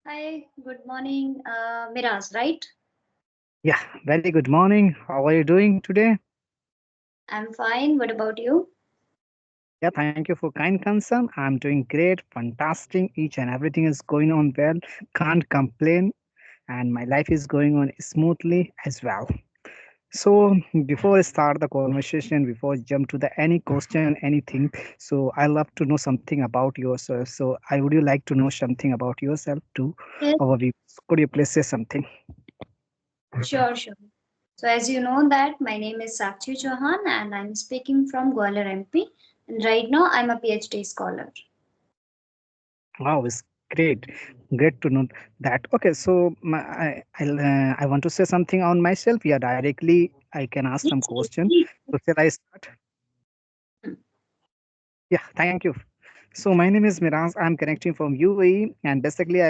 Hi, good morning, Miraz, right? Yeah, very good morning. How are you doing today? I'm fine. What about you? Yeah, thank you for kind concern. I'm doing great, fantastic. Each and everything is going on well. Can't complain, and my life is going on smoothly as well. So, before I start the conversation, before I jump to the any question, anything, so I love to know something about yourself. So, I would you like to know something about yourself too, Yes, our viewers? Could you please say something? sure, sure. So, as you know that my name is Sakshi Chauhan and I'm speaking from Gwalior MP. And right now I'm a PhD scholar. Wow, it's great. Great to know that. Okay, so I want to say something on myself. Yeah, directly I can ask some Yes, yes, question. please. So shall I start? Hmm. Yeah, thank you. So my name is Miraz. I'm connecting from UAE, and basically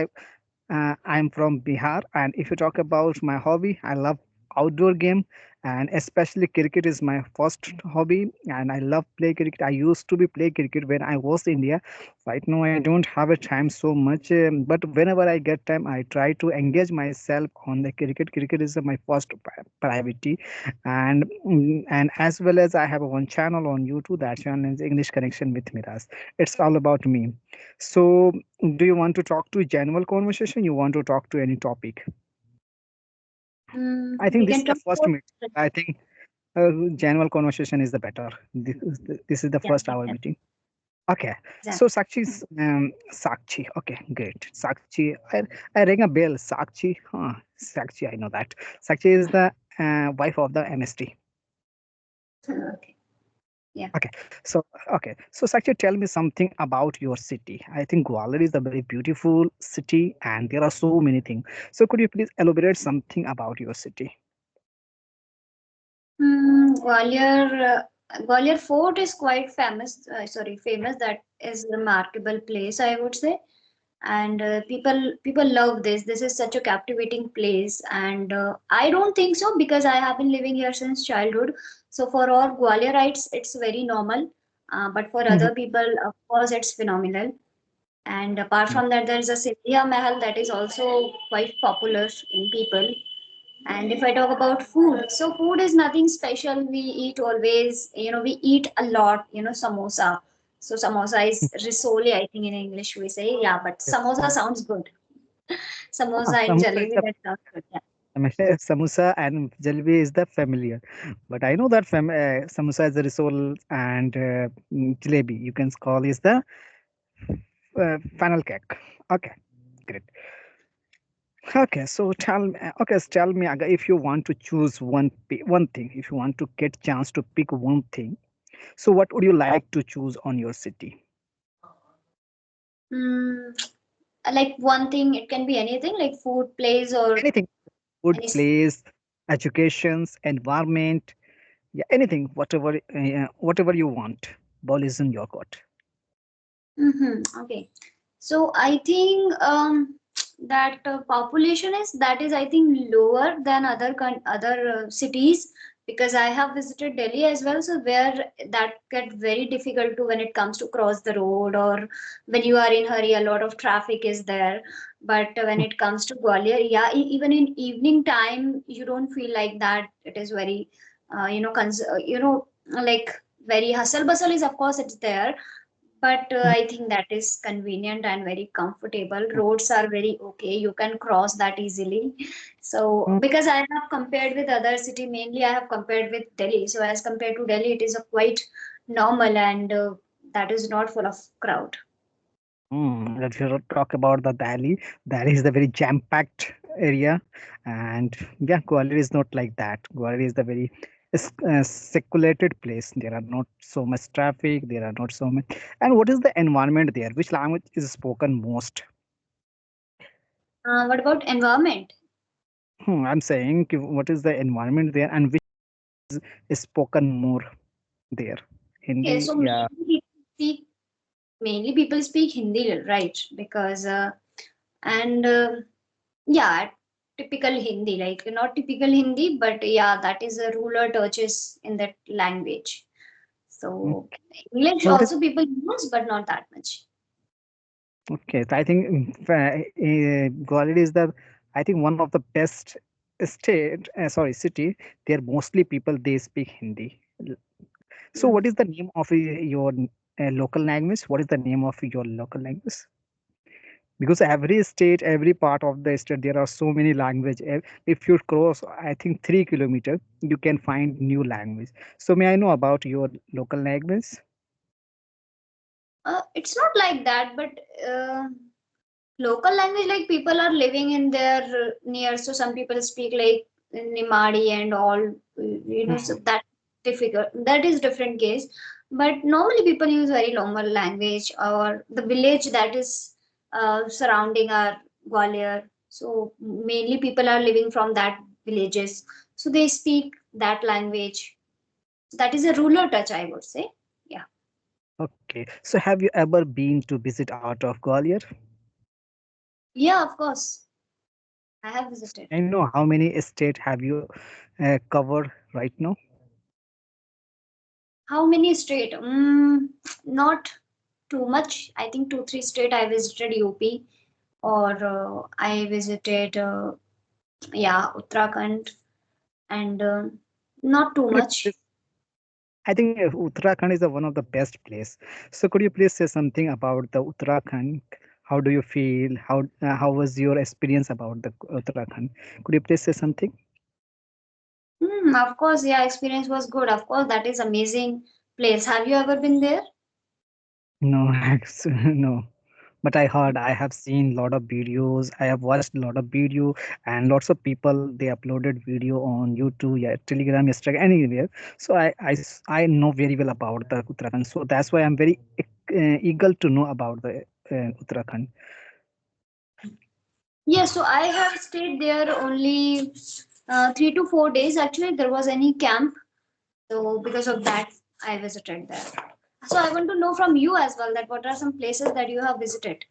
I'm from Bihar. And if you talk about my hobby, I love outdoor game, and especially cricket is my first hobby. And I love play cricket. I used to be play cricket when I was in India. Right now I don't have a time so much, but whenever I get time, I try to engage myself on the cricket. Cricket is my first priority, and as well as I have one channel on YouTube. That channel is English Connection with Miraz. It's all about me. So, do you want to talk to general conversation? You want to talk to any topic? I think We this can is the talk first about meeting. I think general conversation is the better. This is the yeah, first hour exactly. meeting. Okay. So Exactly. Sakshi. Okay, great. Sakshi. I ring a bell. Sakshi. Huh. Sakshi. I know that. Sakshi is the wife of the MST. Okay. Yeah. Okay, so so Sakshi, tell me something about your city. I think Gwalior is a very beautiful city, and there are so many things. So could you please elaborate something about your city? Gwalior Fort is quite famous. Sorry, famous. That is a remarkable place, I would say. And people love this is such a captivating place, and I don't think so because I have been living here since childhood. So for all Gwaliorites it's very normal, but for Mhm. other people of course it's phenomenal. And apart from that there is a Sindhya Mahal that is also quite popular in people. And if I talk about food, so food is nothing special. We eat always, we eat a lot, samosa. So samosa is risole, I think in English we say. Yeah, but Yes. samosa sounds good. Samosa and Samosa is jalebi, the that sounds good. Yeah. samosa and jalebi is the familiar, but I know that samosa is the risol and jalebi you can call is the funnel cake. Okay, great. Okay, so tell me, Aga, if you want to choose one thing, if you want to get chance to pick one thing, so what would you like to choose on your city? Mm, like one thing, it can be anything like food, place, or Anything, food, any. place, educations, environment, yeah, anything, whatever you want. Ball is in your court. Okay. So I think that population is that is I think lower than other cities, because I have visited Delhi as well. So where that get very difficult to when it comes to cross the road, or when you are in hurry, a lot of traffic is there. But when it comes to Gwalior, yeah, even in evening time, you don't feel like that. It is very, like very hustle bustle is of course it's there, but I think that is convenient and very comfortable. Roads are very okay. You can cross that easily. So, because I have compared with other city, mainly I have compared with Delhi. So, as compared to Delhi, it is a quite normal, and that is not full of crowd. Let's talk about the Delhi. Delhi is the very jam-packed area, and yeah, Gwalior is not like that. Gwalior is the very circulated place. There are not so much traffic. There are not so much. And what is the environment there? Which language is spoken most? What about environment? I'm saying what is the environment there, and which is spoken more there? Okay, Hindi, so yeah. mainly people speak Hindi, right? Because and yeah, typical Hindi, like not typical Hindi, but yeah, that is a ruler touches in that language. Mm. So English What is also people use, but not that much. Okay, so I think Gwalior is the, I think one of the best state, sorry, city. There mostly people they speak Hindi. So, Mm. what is the name of your local language? What is the name of your local language? Because every state, every part of the state, there are so many language. If you cross, I think 3 kilometers, you can find new language. So, may I know about your local language? It's not like that, but uh, local language, like people are living in their near, so some people speak like Nimadi and all, so Hmm. that difficult, that is different case. But normally people use very normal language, or the village that is surrounding our Gwalior, so mainly people are living from that villages, so they speak that language. That is a rural touch, I would say. Yeah. Okay. So, have you ever been to visit out of Gwalior? Yeah, of course, I have So, visited. I know how many states have you covered right now? How many state? Not too much. I think two, three state I visited UP, or I visited, yeah, Uttarakhand, and not too Could you much. please, I think Uttarakhand is one of the best place. So could you please say something about the Uttarakhand? How do you feel? How was your experience about the Uttarakhand? Could you please say something? Of course, yeah, experience was good. Of course, that is amazing place. Have you ever been there? No, no. But I heard, I have seen lot of videos. I have watched a lot of video, and lots of people they uploaded video on YouTube, yeah, Telegram, Instagram, anywhere. So I know very well about the Uttarakhand. So that's why I'm very eager to know about the Uttarakhand. Yeah, so I have stayed there only 3 to 4 days. Actually, there was any camp, so because of that, I visited there. So I want to know from you as well that what are some places that you have visited?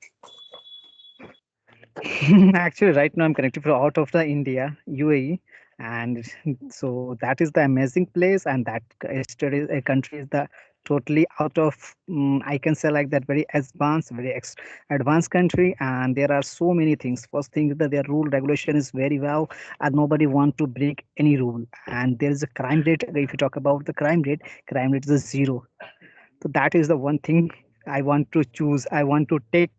Actually, right now I'm connected from out of the India, UAE, and so that is the amazing place, and that study a country is the totally out of I can say like that very advanced, very advanced country, and there are so many things. First thing is that their rule regulation is very well, and nobody want to break any rule, and there is a crime rate. If you talk about the crime rate is zero. So that is the one thing I want to choose. I want to take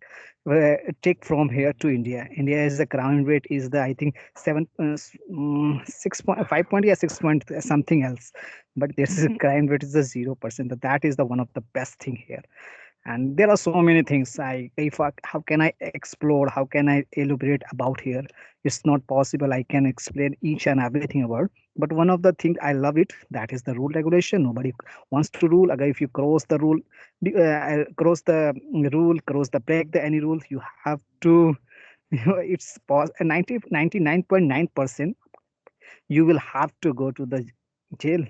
from here to India. India is the crime rate is the I think 6.5 point, yeah, 6 point something else, but this is crime rate is a 0%. That is the one of the best thing here. And there are so many things how can I explore, how can I elaborate about here. It's not possible I can explain each and everything about, but one of the things I love it, that is the rule regulation. Nobody wants to rule. Again, if you cross the rule, cross the cross the break the any rule, you have to it's 99.9% you will have to go to the jail.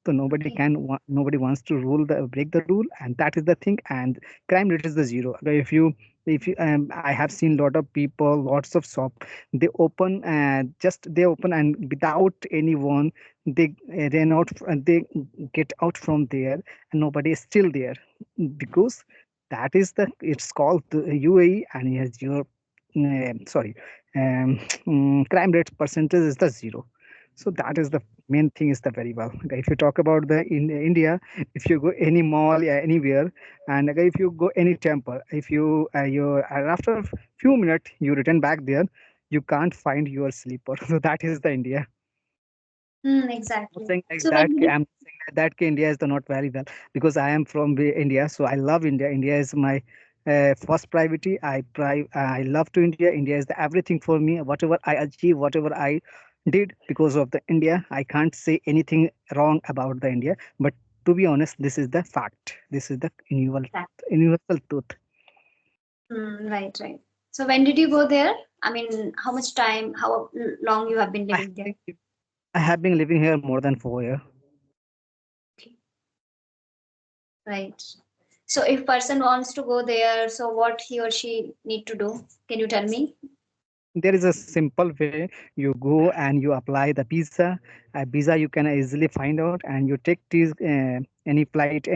So nobody wants to rule the break the rule, and that is the thing. And crime rate is the zero. Okay, if you I have seen lot of people, lots of shop, they open they open and without anyone they ran out they get out from there, and nobody is still there, because that is the it's called the UAE, and yes, your sorry, um, crime rate percentage is the zero. So that is the main thing is the very well. Okay, if you talk about the in India, if you go any mall, yeah, anywhere, and okay, if you go any temple, if after a few minutes you return back there, you can't find your sleeper. So that is the India. Not Exactly. saying like So when that. did you? I'm saying like that. India is the not very well, because I am from India, so I love India. India is my first priority. I love to India. India is the everything for me. Whatever I achieve, whatever I did because of the India, I can't say anything wrong about the India. But to be honest, this is the fact. This is the universal truth. Right, right. So when did you go there? I mean, how much time, how long you have been I have living there? been, I have been living here more than 4 years. Okay. Right. So if person wants to go there, so what he or she need to do? Can you tell me? There is a simple way. You go and you apply the visa. A visa you can easily find out, and you take this any flight,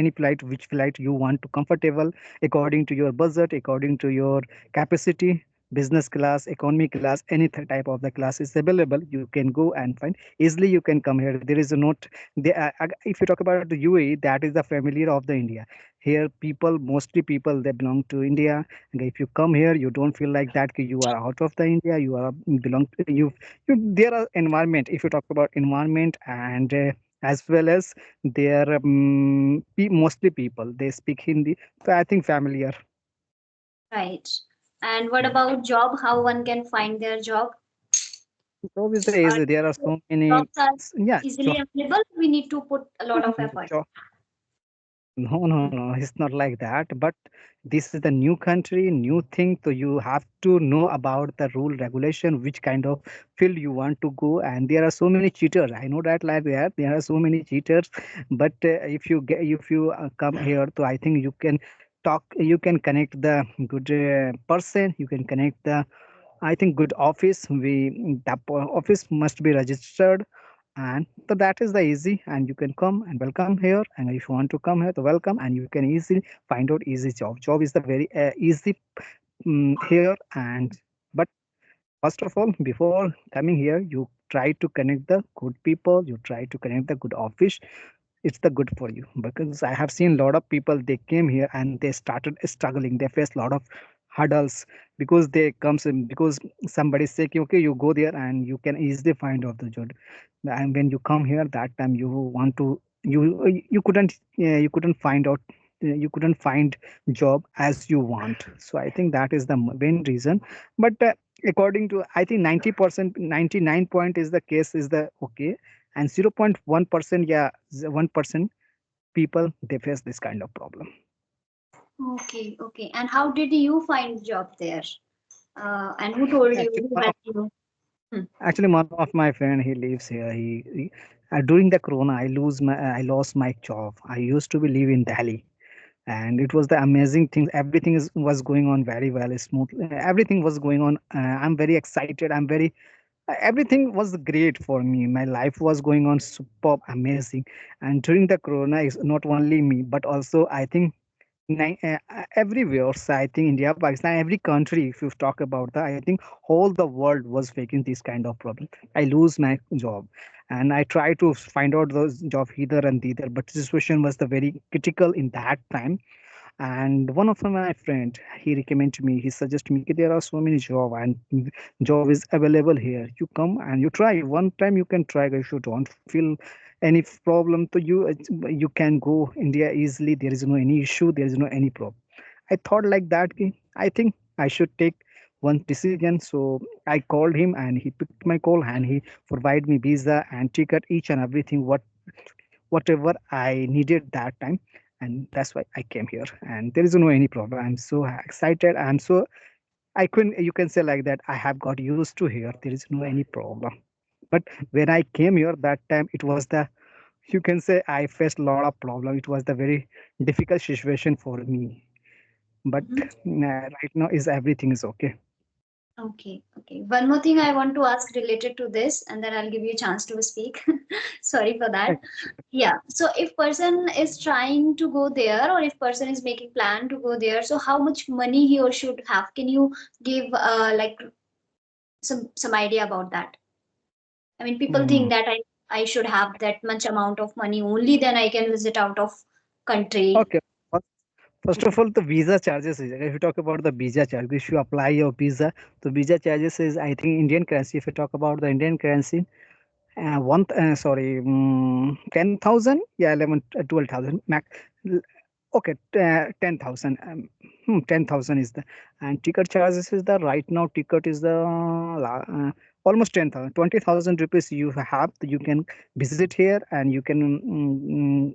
which flight you want to comfortable according to your budget, according to your capacity. Business class, economy class, any type of the class is available. You can go and find easily. You can come here. There is a note. If you talk about the UAE, that is the familiar of the India. Here, people, mostly people, they belong to India. And if you come here, you don't feel like that you are out of the India. You are belong to you. There are environment. If you talk about environment and as well as their mostly people, they speak Hindi. So I think familiar. Right. And what Yeah. about job? How one can find their job? Job is the Or easy. There are so many. jobs are Yeah, easily available? We need to put a lot of effort. job. No, no, no, it's not like that. But this is the new country, new thing. So you have to know about the rule, regulation, which kind of field you want to go. And there are so many cheaters. I know that like that there are so many cheaters. But if you come here, so I think you can talk, you can connect the good person. You can connect the I think good office. Office must be registered, and so that is the easy. And you can come and welcome here. And if you want to come here, to welcome, and you can easily find out easy job. Job is the very easy here. And but first of all, before coming here, you try to connect the good people. You try to connect the good office. It's the good for you, because I have seen a lot of people, they came here and they started struggling. They faced a lot of hurdles because they comes in because somebody say okay, you go there and you can easily find out the job. And when you come here, that time you want to you couldn't you couldn't find out you couldn't find job as you want. So I think that is the main reason. But according to I think 90%, 99 point is the case is the okay, and 0.1%, yeah, 1% people they face this kind of problem. Okay, okay. And how did you find job there? And who told you? Actually, Who helped you? Hmm. one of my friend, he lives here. During the corona, I lost my job. I used to be live in Delhi, and it was the amazing thing. Everything was going on very well, smooth. Everything was going on. I'm very excited. Everything was great for me. My life was going on superb, amazing. And during the corona, is not only me, but also I think everywhere. So I think India, Pakistan, every country. If you talk about that, I think whole the world was facing this kind of problem. I lose my job, and I try to find out those job either and either. But the situation was the very critical in that time. And one of my friend, he recommended me, he suggested me "Ki there are so many job and job is available here, you come and you try one time. You can try. If you don't feel any problem to you, you can go India easily. There is no any issue, there is no any problem. I thought like that ki, I think I should take one decision. So I called him and he picked my call and he provided me visa and ticket, each and everything whatever I needed that time. And that's why I came here. And there is no any problem. I'm so excited. I'm so I couldn't you can say like that. I have got used to here. There is no any problem. But when I came here that time, it was the you can say I faced a lot of problem. It was the very difficult situation for me. But Mhm. right now is everything is okay. Okay, okay. One more thing I want to ask related to this, and then I'll give you a chance to speak. Sorry for that. Yeah. So if person is trying to go there, or if person is making plan to go there, so how much money he or should have? Can you give like some idea about that? I mean, people think Mm, that I should have that much amount of money only, then I can visit out of country. okay. First of all, the visa charges is if you talk about the visa charge, if you apply your visa, the visa charges is I think Indian currency. If you talk about the Indian currency, one sorry, 10,000, yeah, 11, 12,000 max. Okay, 10,000. 10,000 is the and ticket charges is the right now ticket is the almost 10,000, 20,000 rupees you have. You can visit here and you can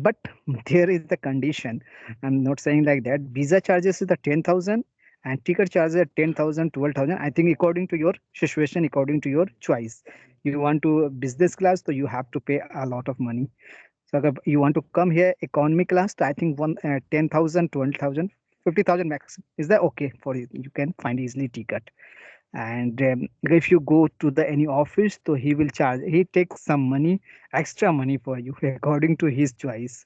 but there is the condition. I'm not saying like that. Visa charges is the 10,000 and ticket charges are 10,000, 12,000. I think according to your situation, according to your choice. You want to business class, so you have to pay a lot of money. So you want to come here economy class, so I think 10,000, 12,000. 50,000 max. Is that okay for you? You can find easily ticket. And if you go to the any office, so he will charge. He takes some money, extra money for you according to his choice.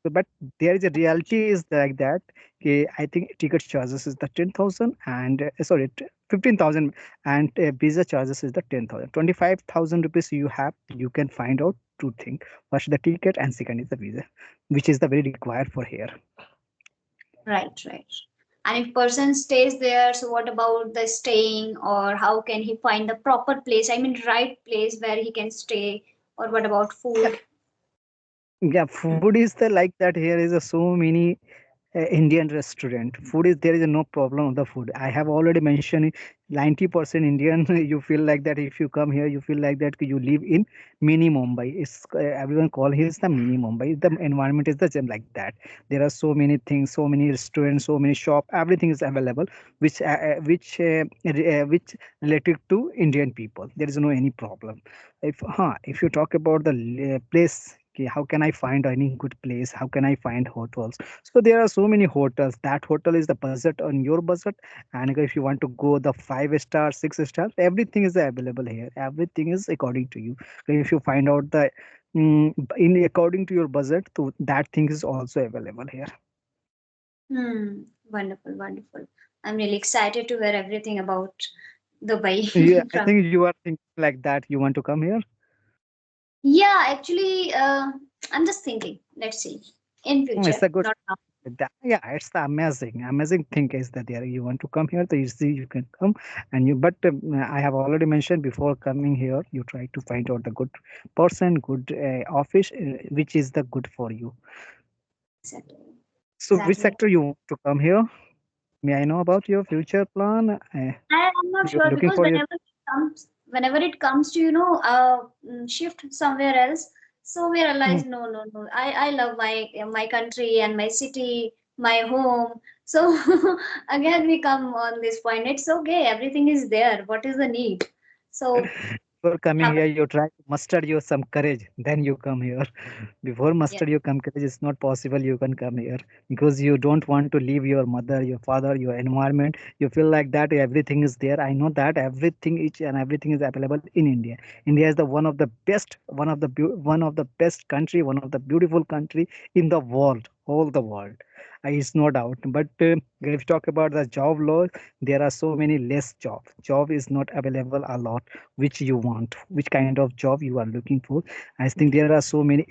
So, but there is a reality is like that. Okay, I think ticket charges is the 10,000 and sorry 15,000 and visa charges is the 10,000. 25,000 rupees you have. You can find out two things. First the ticket and second is the visa, which is the very required for here. Right, right. And if person stays there, so what about the staying, or how can he find the proper place? I mean, right place where he can stay, or what about food? Yeah, food is the like that. Here is a so many Indian restaurant. Food is there is no problem of the food. I have already mentioned 90% Indian. You feel like that if you come here, you feel like that you live in mini Mumbai. It's everyone call here is the mini Mumbai. The environment is the same like that. There are so many things, so many restaurants, so many shop. Everything is available, which related to Indian people. There is no any problem. If you talk about the place. Okay, how can I find any good place? How can I find hotels? So there are so many hotels. That hotel is the budget on your budget, and if you want to go the 5 star, 6 star, everything is available here. Everything is according to you. If you find out the in according to your budget, so that thing is also available here. Hmm. Wonderful, wonderful. I'm really excited to hear everything about Dubai Yeah, I from. think you are thinking like that. You want to come here? Yeah, actually, I'm just thinking. Let's see. In future, It's a good. not now. Yeah, it's the amazing thing is that there you want to come here, so easy you can come and you. But I have already mentioned before coming here, you try to find out the good person, good office, which is the good for you. Exactly. So, which Exactly. sector you want to come here? May I know about your future plan? I'm not You're sure looking because for your. whenever it comes to shift somewhere else, so we Mm. realize no, no, no. I love my country and my city, my home. So again we come on this point. It's okay. Everything is there. What is the need? So Before coming have here, you try to muster your some courage. Then you come here. Before yeah, muster your come courage, it's not possible you can come here because you don't want to leave your mother, your father, your environment. You feel like that everything is there. I know that everything, each and everything is available in India. India is the one of the best, one of the best country, one of the beautiful country in the world, all the world. It's no doubt. But if you talk about the job law, there are so many less job. Job is not available a lot which you want, which kind of job you are looking for. I think there are so many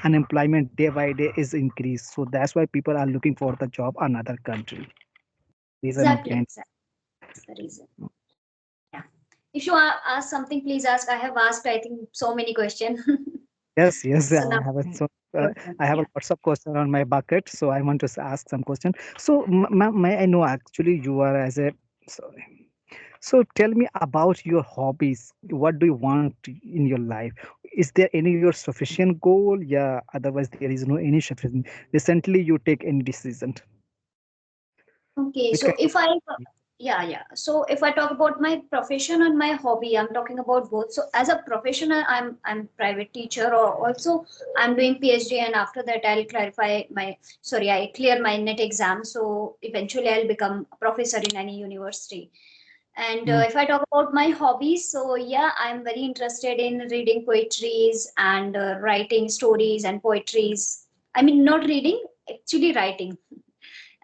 unemployment day by day is increased, so that's why people are looking for the job another country. Reason exactly, behind. exactly. That's the reason. Yeah. If you ask something, please ask. I have asked, I think, so many questions. Yes, So now uh, your turn. I have a Yeah. lots of question on my bucket, so I want to ask some question. So may I know actually you are as a sorry. So tell me about your hobbies. What do you want in your life? Is there any your sufficient goal? Yeah, otherwise there is no any sufficient. Recently you take any decision. Okay, Which so kind of yeah, yeah. So if I talk about my profession and my hobby, I'm talking about both. So as a professional, I'm private teacher, or also I'm doing PhD, and after that I'll I clear my net exam. So eventually I'll become a professor in any university. And mm, if I talk about my hobbies, so yeah, I'm very interested in reading poetries and writing stories and poetries. I mean, not reading, actually writing.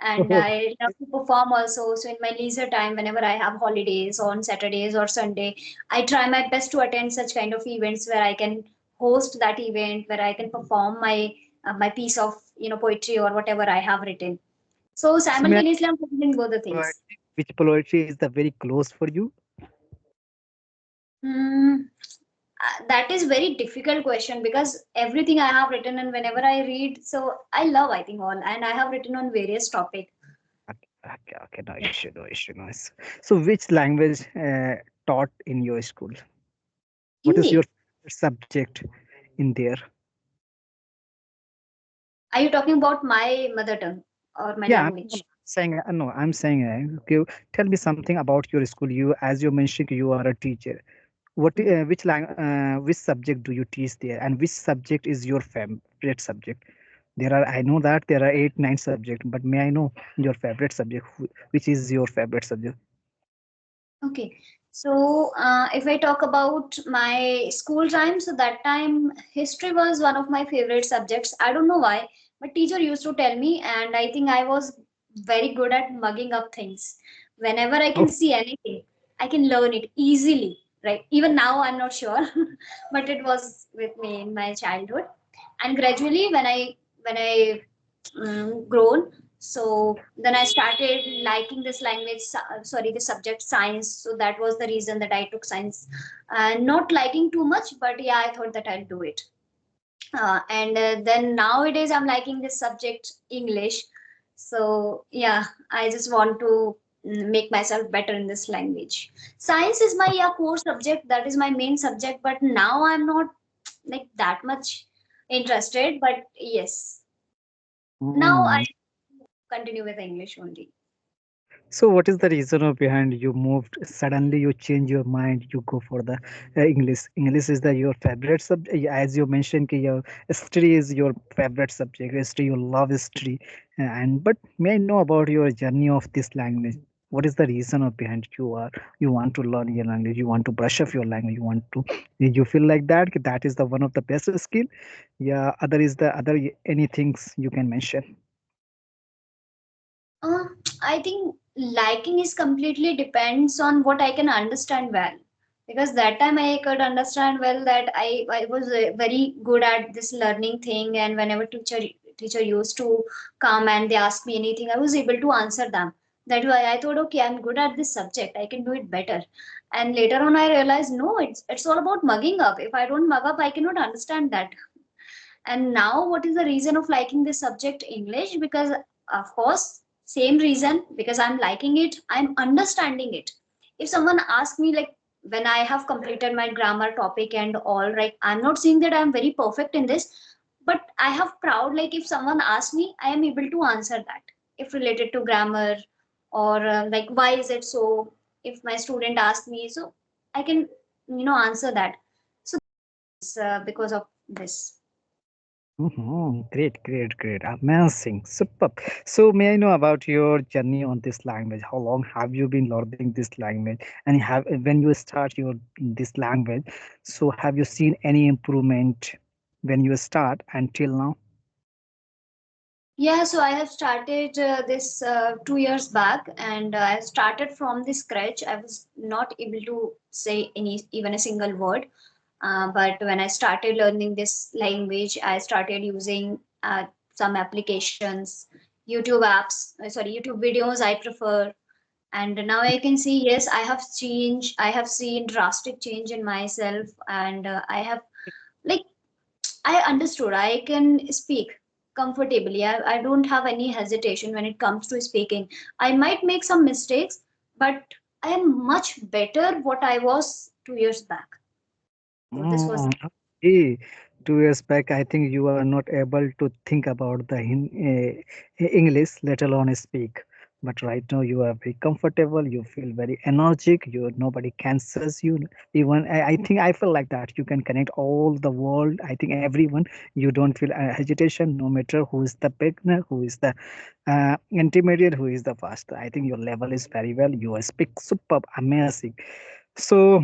And I love to perform also. So in my leisure time, whenever I have holidays on Saturdays or Sunday, I try my best to attend such kind of events where I can host that event, where I can perform my piece of poetry or whatever I have written. So so may I simultaneously, I'm doing both the know things. which poetry is the very close for you? Hmm. That is very difficult question because everything I have written and whenever I read, so I love I think all, and I have written on various topic. Okay, no issue, no issue, no issue. So which language taught in your school? What is your Hindi. subject in there? Are you talking about my mother tongue or my Yeah, language? saying no, I'm saying okay, tell me something about your school. You, as you mentioned, you are a teacher. Which subject do you teach there, and which subject is your favorite subject? There are, I know that there are 8 9 subjects, but may I know your favorite subject? Which is your favorite subject? Okay. So, if I talk about my school time, so that time history was one of my favorite subjects. I don't know why, but teacher used to tell me, and I think I was very good at mugging up things. Whenever I Oh, can see anything, I can learn it easily, right? Even now, I'm not sure, but it was with me in my childhood. And gradually, when I grown, so then I started liking this language, sorry, the subject science. So that was the reason that I took science. Not liking too much, but yeah, I thought that I'll do it. And then nowadays I'm liking this subject English. So yeah, I just want to make myself better in this language. Science is my, yeah, core subject. That is my main subject. But now I'm not like that much interested. But yes, now I mm. continue with English only. So, what is the reason of behind you moved suddenly? You change your mind. You go for the English. English is the your favorite subject, as you mentioned. Ki your history is your favorite subject. History, you love history. And but may I know about your journey of this language? What is the reason of behind you want to learn your language? You want to brush up your language. You want to you feel like that ki that is the one of the best skill. Yeah, other is the other any things you can mention. Uh, I think liking is completely depends on what I can understand well. Because that time I could understand well that I was very good at this learning thing, and whenever teacher used to come and they asked me anything, I was able to answer them. That why I thought, okay, I'm good at this subject, I can do it better. And later on I realized no, it's all about mugging up. If I don't mug up, I cannot understand that. And now, what is the reason of liking this subject English? Because, of course, same reason, because I'm liking it, I'm understanding it. If someone asks me, like, when I have completed my grammar topic and all, right, I'm not saying that I'm very perfect in this, but I have proud, like, if someone asks me, I am able to answer that. If related to grammar or like, why is it so? If my student asks me, so I can, answer that. So, because of this. Great, great, great. Amazing. Superb. So, may I know about your journey on this language? How long have you been learning this language? And have when you start your this language, so have you seen any improvement when you start until now? Yeah, so I have started this 2 years back, and I started from the scratch. I was not able to say any even a single word. But when I started learning this language, I started using some applications, YouTube apps, sorry, YouTube videos I prefer. And now I can see, yes, I have changed. I have seen drastic change in myself, and I have like I understood. I can speak comfortably. I don't have any hesitation when it comes to speaking. I might make some mistakes, but I am much better what I was 2 years back. So this was. Mm, okay. 2 years back, I think you are not able to think about the English, let alone speak. But right now, you are very comfortable. You feel very energetic. You nobody cancels you. Even I think I feel like that. You can connect all the world. I think everyone. You don't feel hesitation, no matter who is the beginner, who is the intermediate, who is the fast. I think your level is very well. You speak superb, amazing. So,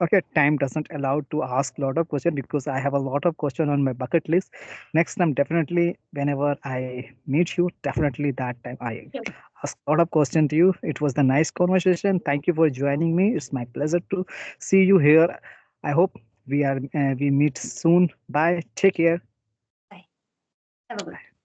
okay, time doesn't allow to ask a lot of question because I have a lot of question on my bucket list. Next time, definitely, whenever I meet you, definitely that time I ask a lot of question to you. It was the nice conversation. Thank you for joining me. It's my pleasure to see you here. I hope we meet soon. Bye. Take care. Bye. Have a good.